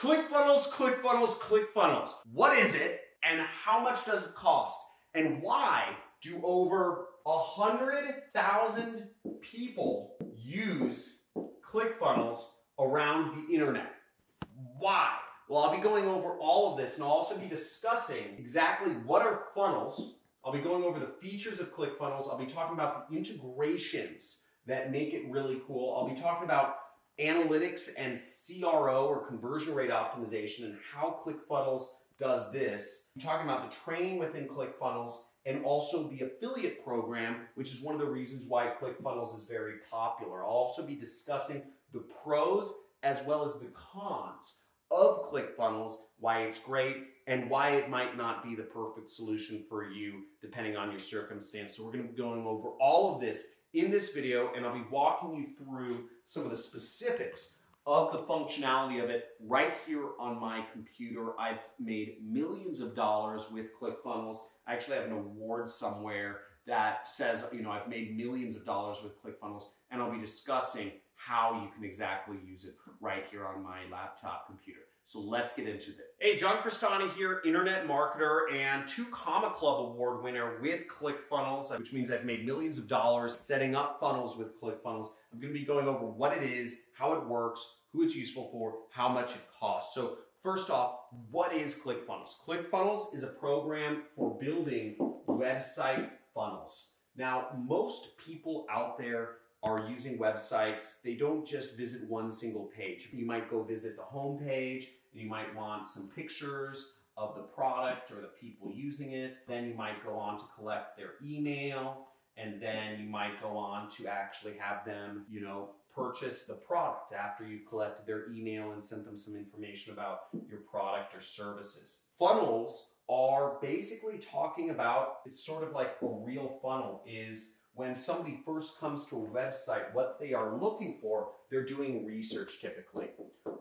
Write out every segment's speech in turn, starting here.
ClickFunnels, ClickFunnels, ClickFunnels. What is it and how much does it cost? And why do over 100,000 people use ClickFunnels around the internet? Why? Well, I'll be going over all of this and I'll also be discussing exactly what are funnels. I'll be going over the features of ClickFunnels. I'll be talking about the integrations that make it really cool. I'll be talking about analytics and CRO or conversion rate optimization and how ClickFunnels does this. I'm talking about the training within ClickFunnels and also the affiliate program, which is one of the reasons why ClickFunnels is very popular. I'll also be discussing the pros as well as the cons of ClickFunnels, why it's great, and why it might not be the perfect solution for you depending on your circumstance. So we're going to be going over all of this in this video, and I'll be walking you through some of the specifics of the functionality of it right here on my computer. I've made millions of dollars with ClickFunnels. I actually have an award somewhere that says, I've made millions of dollars with ClickFunnels, and I'll be discussing how you can exactly use it right here on my laptop computer. So let's get into it. Hey, John Crestani here, internet marketer and 2 Comma Club award winner with ClickFunnels, which means I've made millions of dollars setting up funnels with ClickFunnels. I'm going to be going over what it is, how it works, who it's useful for, how much it costs. So first off, what is ClickFunnels? ClickFunnels is a program for building website funnels. Now, most people out there are using websites. They don't just visit one single page. You might go visit the home page, and you might want some pictures of the product or the people using it. Then you might go on to collect their email, and then you might go on to actually have them, purchase the product after you've collected their email and sent them some information about your product or services. Funnels are basically talking about, it's sort of like a real funnel is when somebody first comes to a website, what they are looking for, they're doing research typically.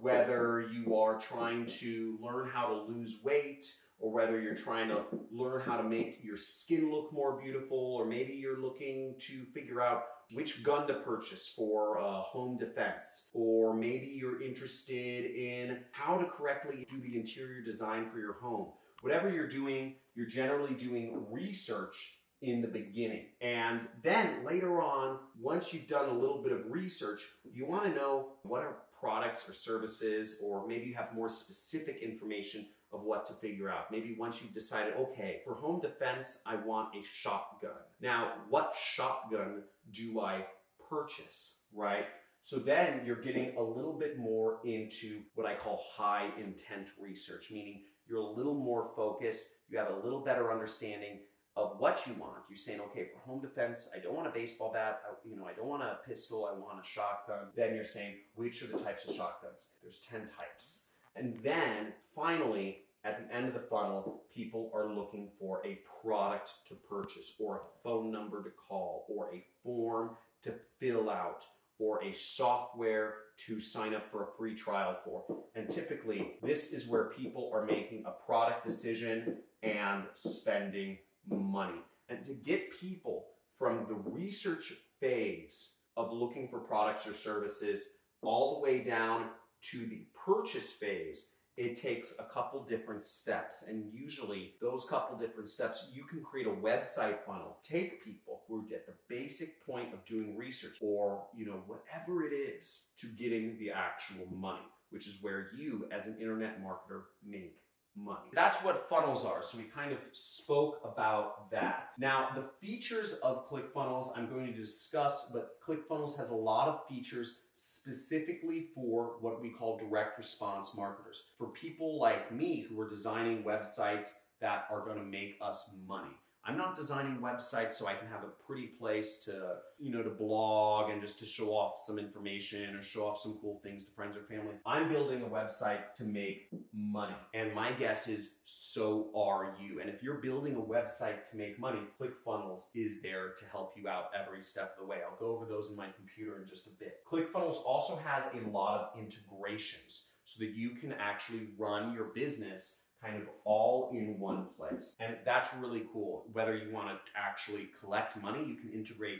Whether you are trying to learn how to lose weight, or whether you're trying to learn how to make your skin look more beautiful, or maybe you're looking to figure out which gun to purchase for home defense, or maybe you're interested in how to correctly do the interior design for your home. Whatever you're doing, you're generally doing research in the beginning. And then later on, once you've done a little bit of research, you want to know what are products or services, or maybe you have more specific information of what to figure out. Maybe once you've decided, okay, for home defense, I want a shotgun. Now, what shotgun do I purchase, right? So then you're getting a little bit more into what I call high intent research, meaning you're a little more focused, you have a little better understanding of what you want. You're saying, okay, for home defense, I don't want a baseball bat, I don't want a pistol, I want a shotgun. Then you're saying, which are the types of shotguns? There's 10 types. And then finally, at the end of the funnel, people are looking for a product to purchase, or a phone number to call, or a form to fill out, or a software to sign up for a free trial for. And typically, this is where people are making a product decision and spending money. And to get people from the research phase of looking for products or services all the way down to the purchase phase, it takes a couple different steps. And usually those couple different steps, you can create a website funnel. Take people who are at the basic point of doing research, or whatever it is, to getting the actual money, which is where you as an internet marketer make money. That's what funnels are. So we kind of spoke about that. Now, the features of ClickFunnels I'm going to discuss, but ClickFunnels has a lot of features specifically for what we call direct response marketers. For people like me who are designing websites that are going to make us money. I'm not designing websites so I can have a pretty place to, to blog and just to show off some information or show off some cool things to friends or family. I'm building a website to make money. And my guess is so are you. And if you're building a website to make money, ClickFunnels is there to help you out every step of the way. I'll go over those in my computer in just a bit. ClickFunnels also has a lot of integrations so that you can actually run your business kind of all in one place. And that's really cool. Whether you want to actually collect money, you can integrate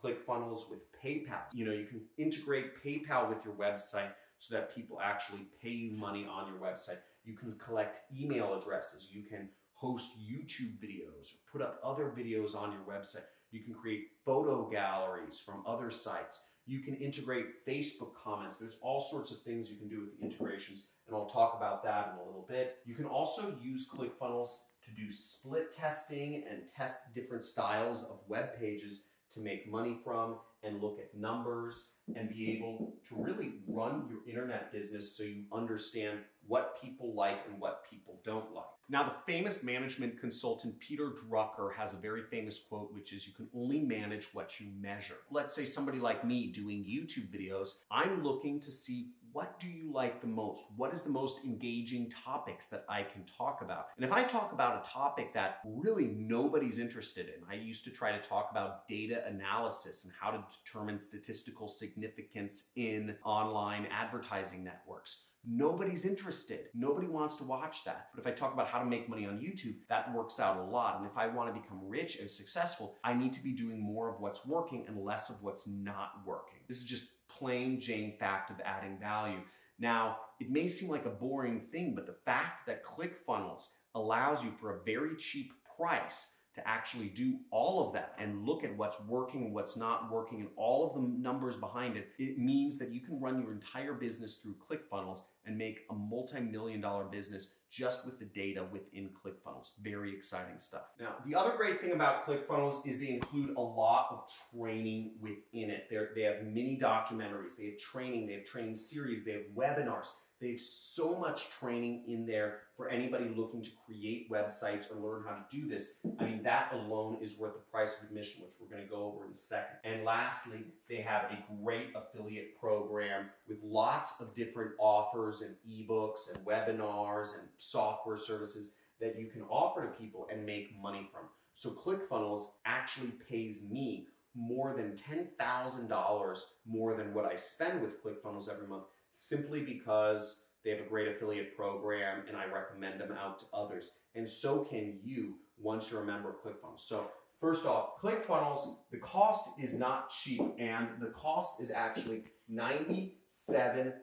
ClickFunnels with PayPal. You can integrate PayPal with your website so that people actually pay you money on your website. You can collect email addresses. You can host YouTube videos or put up other videos on your website. You can create photo galleries from other sites. You can integrate Facebook comments. There's all sorts of things you can do with the integrations, and I'll talk about that in a little bit. You can also use ClickFunnels to do split testing and test different styles of web pages to make money from and look at numbers and be able to really run your internet business so you understand what people like and what people don't like. Now, the famous management consultant Peter Drucker has a very famous quote, which is, you can only manage what you measure. Let's say somebody like me doing YouTube videos, I'm looking to see, what do you like the most? What is the most engaging topics that I can talk about? And if I talk about a topic that really nobody's interested in, I used to try to talk about data analysis and how to determine statistical significance in online advertising networks. Nobody's interested. Nobody wants to watch that. But if I talk about how to make money on YouTube, that works out a lot. And if I want to become rich and successful, I need to be doing more of what's working and less of what's not working. This is just plain Jane fact of adding value. Now, it may seem like a boring thing, but the fact that ClickFunnels allows you for a very cheap price to actually do all of that and look at what's working and what's not working and all of the numbers behind it, it means that you can run your entire business through ClickFunnels and make a multi-million-dollar business just with the data within ClickFunnels. Very exciting stuff. Now, the other great thing about ClickFunnels is they include a lot of training within it. They have mini documentaries, they have training series, they have webinars. They have so much training in there for anybody looking to create websites or learn how to do this. I mean, that alone is worth the price of admission, which we're going to go over in a second. And lastly, they have a great affiliate program with lots of different offers and ebooks and webinars and software services that you can offer to people and make money from. So ClickFunnels actually pays me more than $10,000 more than what I spend with ClickFunnels every month, simply because they have a great affiliate program and I recommend them out to others. And so can you once you're a member of ClickFunnels. So first off, ClickFunnels, the cost is not cheap, and the cost is actually $97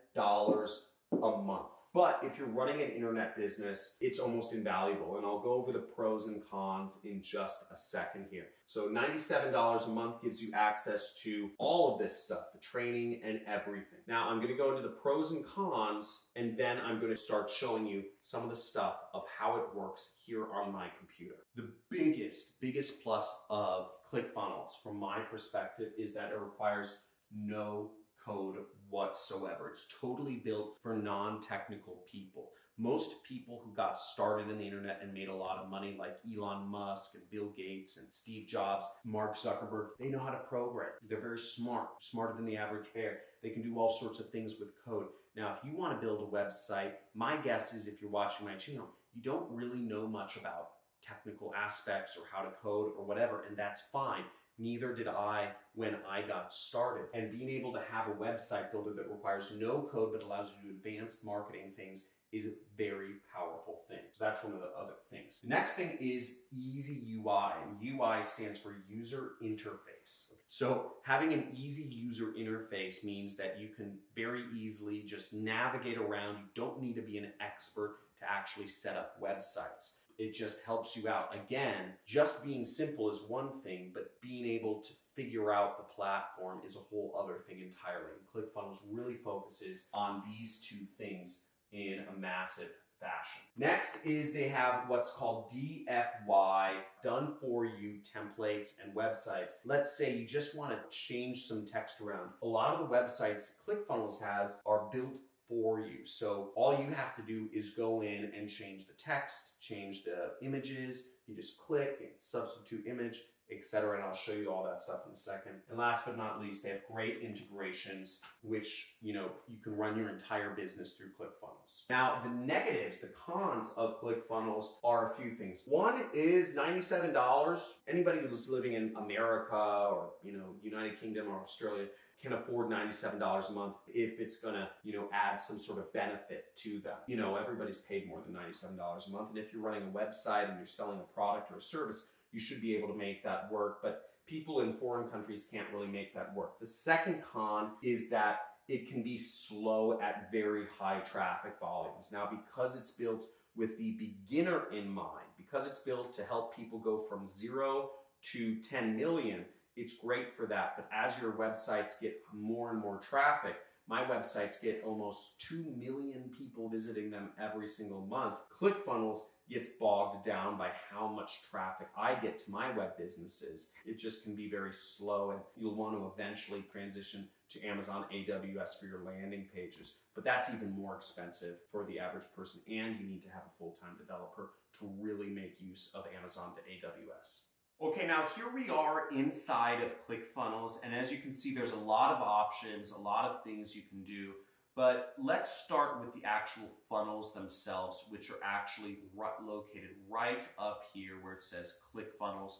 a month. But if you're running an internet business, it's almost invaluable. And I'll go over the pros and cons in just a second here. So $97 a month gives you access to all of this stuff, the training and everything. Now I'm going to go into the pros and cons, and then I'm going to start showing you some of the stuff of how it works here on my computer. The biggest plus of ClickFunnels from my perspective is that it requires no code whatsoever. It's totally built for non-technical people. Most people who got started in the internet and made a lot of money, like Elon Musk and Bill Gates and Steve Jobs, Mark Zuckerberg, they know how to program. They're very smart, smarter than the average bear. They can do all sorts of things with code. Now, if you want to build a website, my guess is if you're watching my channel, you don't really know much about technical aspects or how to code or whatever, and that's fine. Neither did I when I got started. And being able to have a website builder that requires no code but allows you to do advanced marketing things is a very powerful thing. So that's one of the other things. The next thing is easy UI, and UI stands for user interface. So having an easy user interface means that you can very easily just navigate around. You don't need to be an expert to actually set up websites. It just helps you out. Again, just being simple is one thing, but being able to figure out the platform is a whole other thing entirely. And ClickFunnels really focuses on these two things in a massive fashion. Next is they have what's called DFY, done for you templates and websites. Let's say you just want to change some text around. A lot of the websites ClickFunnels has are built for you. So all you have to do is go in and change the text, change the images. You just click and substitute image, etc. And I'll show you all that stuff in a second. And last but not least, they have great integrations, which you can run your entire business through ClickFunnels. Now, the negatives, the cons of ClickFunnels are a few things. One is $97. Anybody who's living in America or United Kingdom or Australia can afford $97 a month if it's gonna, add some sort of benefit to them. Everybody's paid more than $97 a month, and if you're running a website and you're selling a product or a service, you should be able to make that work, but people in foreign countries can't really make that work. The second con is that it can be slow at very high traffic volumes. Now, because it's built with the beginner in mind, because it's built to help people go from 0 to 10 million, it's great for that. But as your websites get more and more traffic, my websites get almost 2 million people visiting them every single month. ClickFunnels gets bogged down by how much traffic I get to my web businesses. It just can be very slow, and you'll want to eventually transition to Amazon AWS for your landing pages. But that's even more expensive for the average person, and you need to have a full-time developer to really make use of Amazon to AWS. Okay, now here we are inside of ClickFunnels, and as you can see, there's a lot of options, a lot of things you can do, but let's start with the actual funnels themselves, which are actually located right up here where it says ClickFunnels,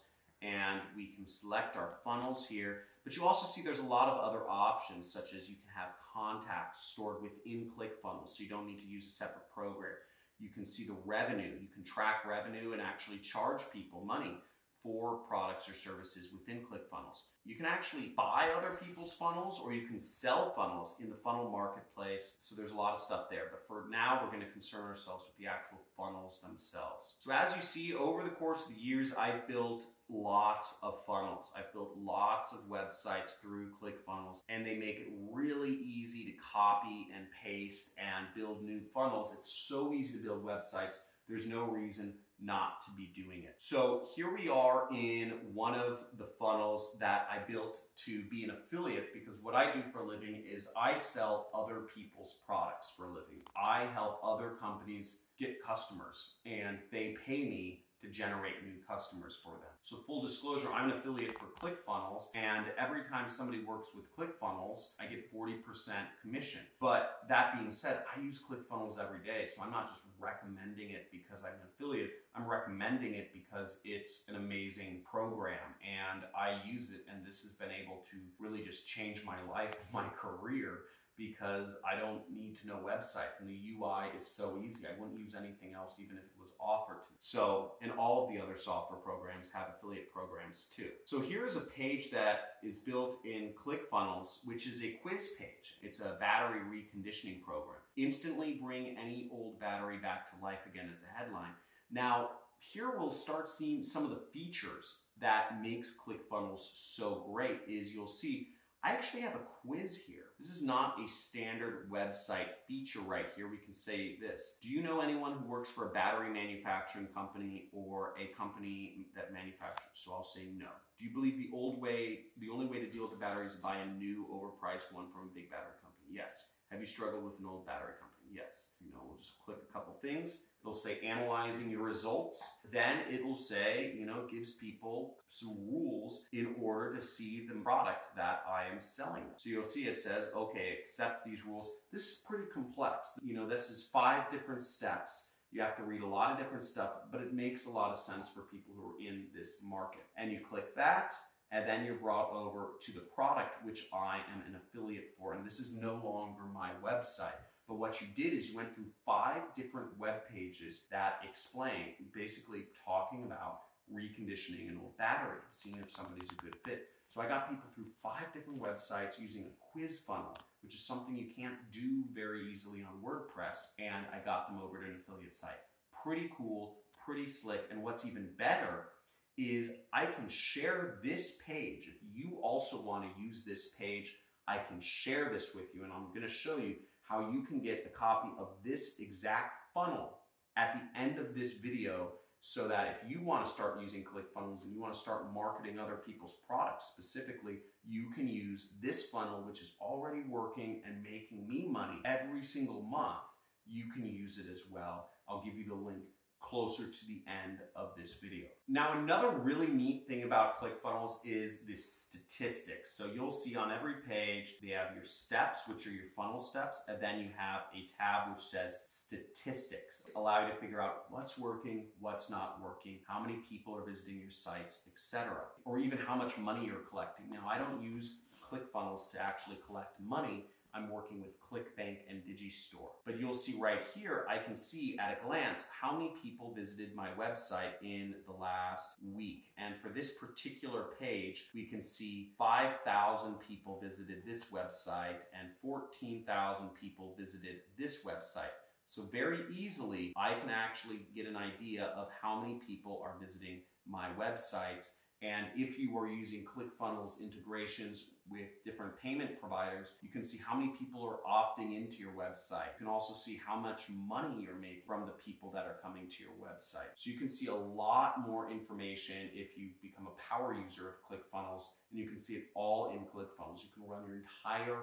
and we can select our funnels here, but you also see there's a lot of other options, such as you can have contacts stored within ClickFunnels, so you don't need to use a separate program. You can see the revenue, you can track revenue and actually charge people money for products or services within ClickFunnels. You can actually buy other people's funnels, or you can sell funnels in the funnel marketplace. So there's a lot of stuff there, but for now, we're gonna concern ourselves with the actual funnels themselves. So as you see, over the course of the years, I've built lots of funnels. I've built lots of websites through ClickFunnels, and they make it really easy to copy and paste and build new funnels. It's so easy to build websites. There's no reason not to be doing it. So here we are in one of the funnels that I built to be an affiliate, because what I do for a living is I sell other people's products for a living. I help other companies get customers, and they pay me to generate new customers for them. So full disclosure, I'm an affiliate for ClickFunnels, and every time somebody works with ClickFunnels, I get 40% commission. But that being said, I use ClickFunnels every day, so I'm not just recommending it because I'm an affiliate, I'm recommending it because it's an amazing program, and I use it, and this has been able to really just change my life, my career, because I don't need to know websites, and the UI is so easy. I wouldn't use anything else even if it was offered to me. So, and all of the other software programs have affiliate programs too. So here's a page that is built in ClickFunnels, which is a quiz page. It's a battery reconditioning program. Instantly bring any old battery back to life again is the headline. Now, here we'll start seeing some of the features that makes ClickFunnels so great. Is you'll see I actually have a quiz here. This is not a standard website feature right here. We can say this: do you know anyone who works for a battery manufacturing company or a company that manufactures? So I'll say no. Do you believe the only way to deal with the battery is to buy a new overpriced one from a big battery company? Yes. Have you struggled with an old battery company? Yes. We'll just click a couple things. It'll say analyzing your results. Then it will say, gives people some rules in order to see the product that I am selling. So you'll see it says, okay, accept these rules. This is pretty complex. This is 5 different steps. You have to read a lot of different stuff, but it makes a lot of sense for people who are in this market. And you click that, and then you're brought over to the product, which I am an affiliate for. And this is no longer my website. But what you did is you went through 5 different web pages that explain, basically talking about reconditioning an old battery, seeing if somebody's a good fit. So I got people through 5 different websites using a quiz funnel, which is something you can't do very easily on WordPress, and I got them over to an affiliate site. Pretty cool, pretty slick, and what's even better is I can share this page. If you also want to use this page, I can share this with you, and I'm going to show you how you can get a copy of this exact funnel at the end of this video, so that if you want to start using ClickFunnels and you want to start marketing other people's products specifically, you can use this funnel, which is already working and making me money every single month. You can use it as well. I'll give you the link closer to the end of this video. Now, another really neat thing about ClickFunnels is the statistics. So you'll see on every page, they have your steps, which are your funnel steps, and then you have a tab which says statistics. Allow you to figure out what's working, what's not working, how many people are visiting your sites, etc. Or even how much money you're collecting. Now, I don't use ClickFunnels to actually collect money. I'm working with ClickBank and Digistore. But you'll see right here, I can see at a glance how many people visited my website in the last week. And for this particular page, we can see 5,000 people visited this website and 14,000 people visited this website. So very easily, I can actually get an idea of how many people are visiting my websites. And if you are using ClickFunnels integrations with different payment providers, you can see how many people are opting into your website. You can also see how much money you're making from the people that are coming to your website. So you can see a lot more information if you become a power user of ClickFunnels, and you can see it all in ClickFunnels. You can run your entire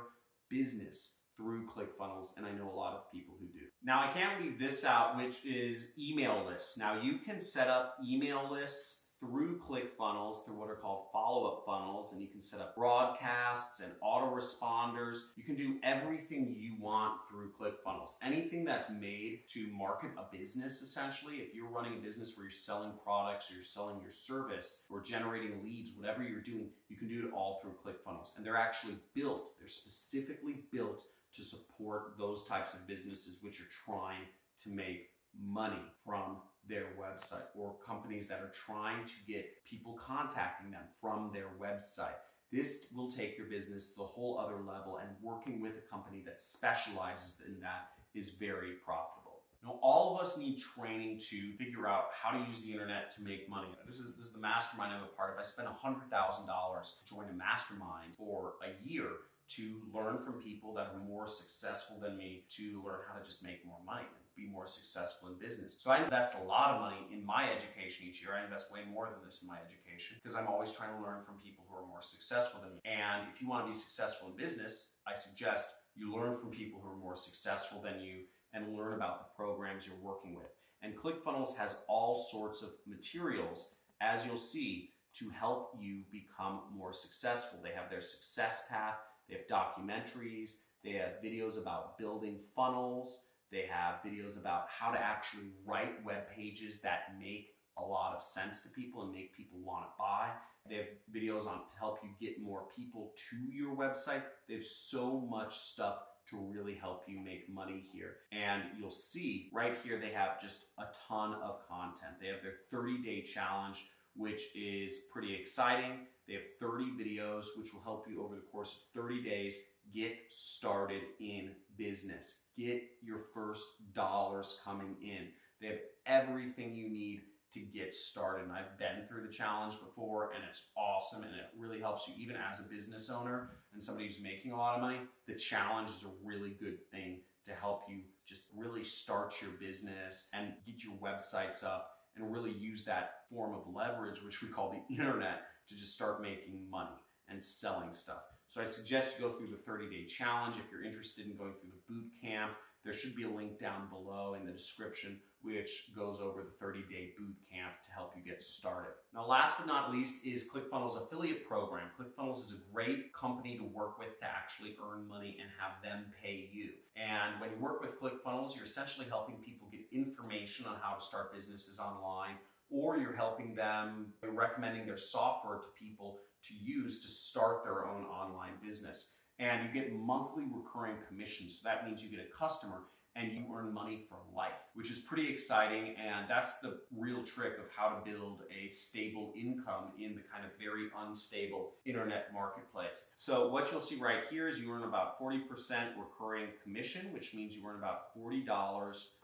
business through ClickFunnels, and I know a lot of people who do. Now, I can't leave this out, which is email lists. Now, you can set up email lists through ClickFunnels, through what are called follow-up funnels, and you can set up broadcasts and autoresponders. You can do everything you want through ClickFunnels. Anything that's made to market a business, essentially, if you're running a business where you're selling products or you're selling your service or generating leads, whatever you're doing, you can do it all through ClickFunnels. And they're actually built, they're specifically built to support those types of businesses which are trying to make money from their website, or companies that are trying to get people contacting them from their website. This will take your business to the whole other level, and working with a company that specializes in that is very profitable. Now, all of us need training to figure out how to use the internet to make money. This is the mastermind I'm a part of. I spent $100,000 to join a mastermind for a year to learn from people that are more successful than me, to learn how to just make more money and be more successful in business. So I invest a lot of money in my education each year. I invest way more than this in my education because I'm always trying to learn from people who are more successful than me. And if you want to be successful in business, I suggest you learn from people who are more successful than you and learn about the programs you're working with. And ClickFunnels has all sorts of materials, as you'll see, to help you become more successful. They have their success path. They have documentaries, they have videos about building funnels, they have videos about how to actually write web pages that make a lot of sense to people and make people want to buy. They have videos on to help you get more people to your website. They have so much stuff to really help you make money here. And you'll see right here they have just a ton of content. They have their 30-day challenge, which is pretty exciting. They have 30 videos which will help you over the course of 30 days get started in business. Get your first dollars coming in. They have everything you need to get started. And I've been through the challenge before, and it's awesome, and it really helps you even as a business owner and somebody who's making a lot of money. The challenge is a really good thing to help you just really start your business and get your websites up and really use that form of leverage, which we call the internet, to just start making money and selling stuff. So I suggest you go through the 30-day challenge. If you're interested in going through the boot camp, there should be a link down below in the description which goes over the 30-day boot camp to help you get started. Now, last but not least is ClickFunnels affiliate program. ClickFunnels is a great company to work with to actually earn money and have them pay you. And when you work with ClickFunnels, you're essentially helping people get information on how to start businesses online, or you're helping them by recommending their software to people to use to start their own online business. And you get monthly recurring commissions. So that means you get a customer and you earn money for life, which is pretty exciting. And that's the real trick of how to build a stable income in the kind of very unstable internet marketplace. So what you'll see right here is you earn about 40% recurring commission, which means you earn about $40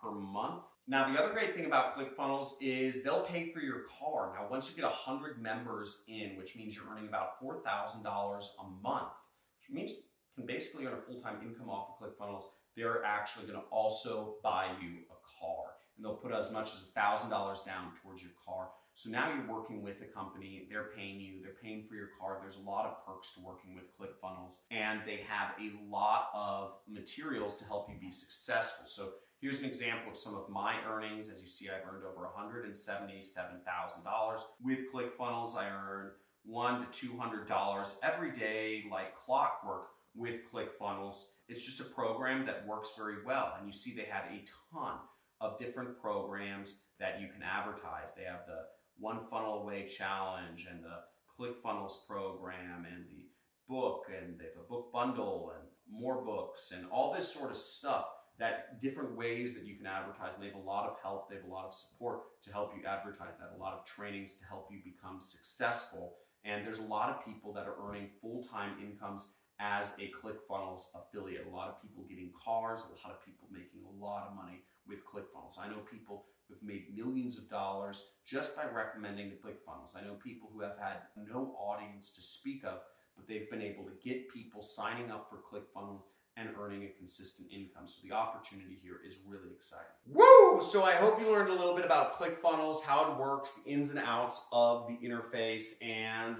per month. Now, the other great thing about ClickFunnels is they'll pay for your car. Now, once you get 100 members in, which means you're earning about $4,000 a month, which means you can basically earn a full-time income off of ClickFunnels, they're actually going to also buy you a car. And they'll put as much as $1,000 down towards your car. So now you're working with a company, they're paying you, they're paying for your car. There's a lot of perks to working with ClickFunnels. And they have a lot of materials to help you be successful. So here's an example of some of my earnings. As you see, I've earned over $177,000. With ClickFunnels, I earn $100 to $200 every day like clockwork with ClickFunnels. It's just a program that works very well. And you see they have a ton of different programs that you can advertise. They have the One Funnel Away Challenge and the ClickFunnels program and the book, and they have a book bundle and more books and all this sort of stuff, that different ways that you can advertise. And they have a lot of help, they have a lot of support to help you advertise that, a lot of trainings to help you become successful. And there's a lot of people that are earning full-time incomes as a ClickFunnels affiliate. A lot of people getting cars, a lot of people making a lot of money with ClickFunnels. I know people who've made millions of dollars just by recommending the ClickFunnels. I know people who have had no audience to speak of, but they've been able to get people signing up for ClickFunnels and earning a consistent income. So the opportunity here is really exciting. Woo! So I hope you learned a little bit about ClickFunnels, how it works, the ins and outs of the interface, and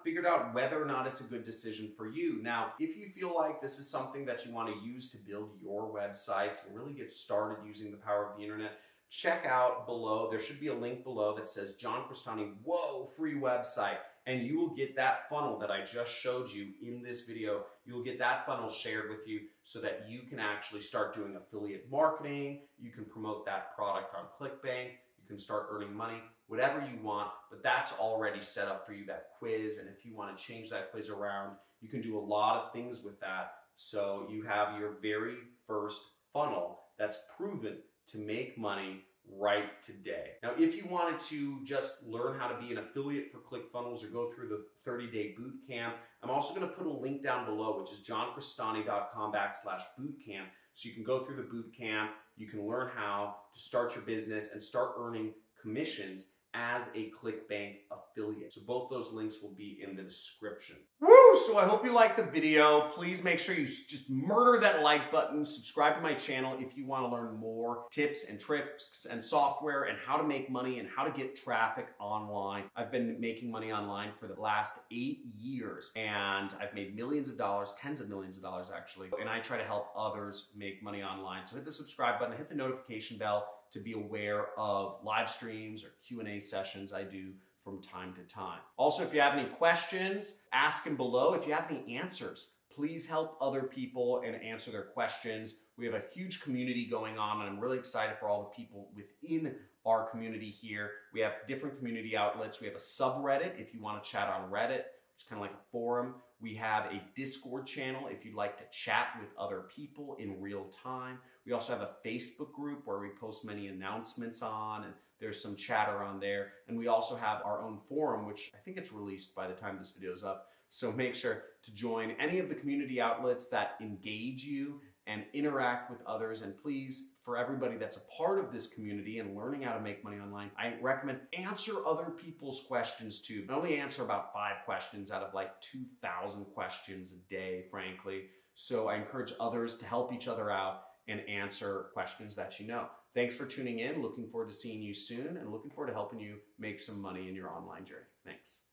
figured out whether or not it's a good decision for you. Now, if you feel like this is something that you want to use to build your websites and really get started using the power of the internet, check out below. There should be a link below that says John Crestani, whoa, free website. And you will get that funnel that I just showed you in this video. You'll get that funnel shared with you so that you can actually start doing affiliate marketing. You can promote that product on ClickBank. You can start earning money, whatever you want, but that's already set up for you, that quiz. And if you want to change that quiz around, you can do a lot of things with that. So you have your very first funnel that's proven to make money right today. Now, if you wanted to just learn how to be an affiliate for ClickFunnels or go through the 30-day boot camp, I'm also going to put a link down below, which is johncrestani.com/bootcamp. So you can go through the boot camp, you can learn how to start your business and start earning commissions as a ClickBank affiliate. So both those links will be in the description. Woo! So I hope you liked the video. Please make sure you just murder that like button. Subscribe to my channel if you want to learn more tips and tricks and software and how to make money and how to get traffic online. I've been making money online for the last 8 years, and I've made millions of dollars, tens of millions of dollars actually, and I try to help others make money online. So hit the subscribe button, hit the notification bell to be aware of live streams or Q&A sessions I do from time to time. Also, if you have any questions, ask them below. If you have any answers, please help other people and answer their questions. We have a huge community going on, and I'm really excited for all the people within our community here. We have different community outlets. We have a subreddit if you want to chat on Reddit, which is kind of like a forum. We have a Discord channel if you'd like to chat with other people in real time. We also have a Facebook group where we post many announcements on, and there's some chatter on there. And we also have our own forum, which I think it's released by the time this video is up. So make sure to join any of the community outlets that engage you and interact with others. And please, for everybody that's a part of this community and learning how to make money online, I recommend answer other people's questions too. I only answer about 5 questions out of like 2,000 questions a day, frankly. So I encourage others to help each other out and answer questions that you know. Thanks for tuning in. Looking forward to seeing you soon and looking forward to helping you make some money in your online journey. Thanks.